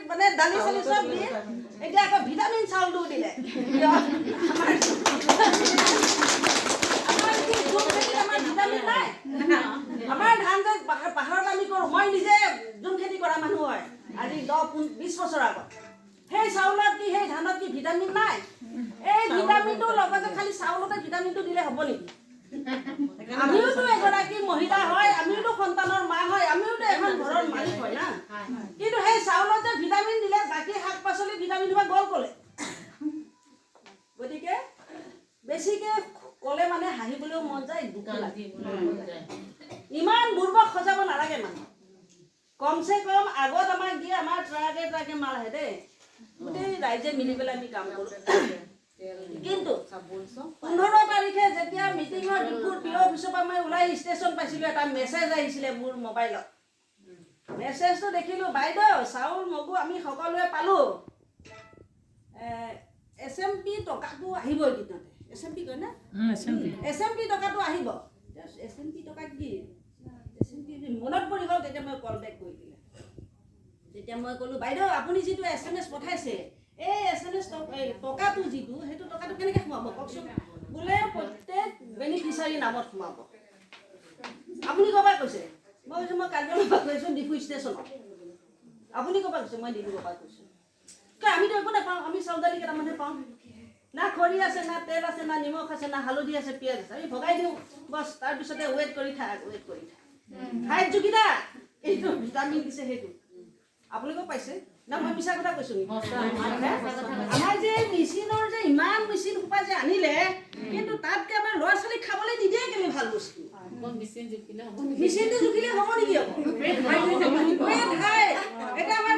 মানে দালি চালি চব দিয়ে এতিয়া আকৌ ভিটামিন চাউলটো দিলে আমাৰ ভিটামিন নাই আমাৰ ধান যে পাহাৰত আমি কৰোঁ মই নিজে জোন খেতি কৰা মানুহ হয় আজি 10-20 বছৰ আগত সেই চাউলত কি সেই ধানত কি ভিটামিন নাই এই ভিটামিনটোৰ লগতে খালি চাউলতে ভিটামিনটো দিলে হ'ব নেকি আমিওতো এগৰাকী মহিলা হয় আমিওতো সন্তানৰ মা হয় আমিওতো এখন ঘৰৰ মালিক হয় না কিন্তু সেই চাউলতে ভিটামিন দিলে বাকী শাক পাচলি ভিটামিন হোৱা গ'ল ক'লে গতিকে বেছিকৈ ক'লে মানে হাঁহিবলৈও মন যায় দুখ লাগে ইমান বুৰ্বক সজাব নালাগে মানুহ কমচে কম আগত আমাক দিয়ে আমাৰ ট্ৰাকে মাল আহে দেই গোটেই ৰাইজে মিলি পেলাই আমি কাম কৰোঁ কিন্তু 15 তাৰিখে যেতিয়া মিটিঙৰ ডিপুৰ পিঅ' অফিচৰ পৰা মই ওলাই ষ্টেচন পাইছিলোঁ এটা মেছেজ আহিছিলে মোৰ মোবাইলত মেছেজটো দেখিলোঁ বাইদেউ চাউল মগু আমি সকলোৱে পালোঁ SMP টকাটো আহিব এইকেইদিনতে SMP কয় না SMP টকাটো আহিব SMP টকা কি SMP মনত পৰি গ'ল তেতিয়া মই কল বেক কৰি দিলে তেতিয়া মই ক'লোঁ বাইদেউ আপুনি যিটো SMS পঠাইছে এই SMS টকাটো যিটো সেইটো টকাটো কেনেকৈ সোমাব কওকচোন বোলে প্ৰত্যেক বেনিফিচাৰী নামত সোমাব আপুনি ক'ৰ পৰা কৈছে মই কৈছোঁ মই কাৰ্যালয়ৰ পৰা কৈছোঁ ডিফু ষ্টেচনত আপুনি ক'ৰ পৰা কৈছে মই ডিব্ৰুগড়ৰ পৰা কৈছোঁ কিয় আমিতো একো নাপাওঁ আমি চাউল দালি কেইটামানহে পাওঁ না খৰি আছে না তেল আছে না নিমখ আছে না হালধি আছে পিঁয়াজ আছে আমি ভগাই দিওঁ বছ তাৰপিছতে ৱেইট কৰি থাক খাই যোগিতা এইটো ভিটামিন দিছে সেইটো আপোনালোকেও পাইছে না মই মিছা কথা কৈছোঁ আমাৰ যে মেচিনৰ যে ইমান মেচিন সোপা যে আনিলে কিন্তু তাতকৈ আমাৰ ল'ৰা ছোৱালীক খাবলৈ নিদিয়ে কেলে ভাল বস্তু মেচিনটো জুখিলে হ'ব নেকি আকৌ এটা আমাৰ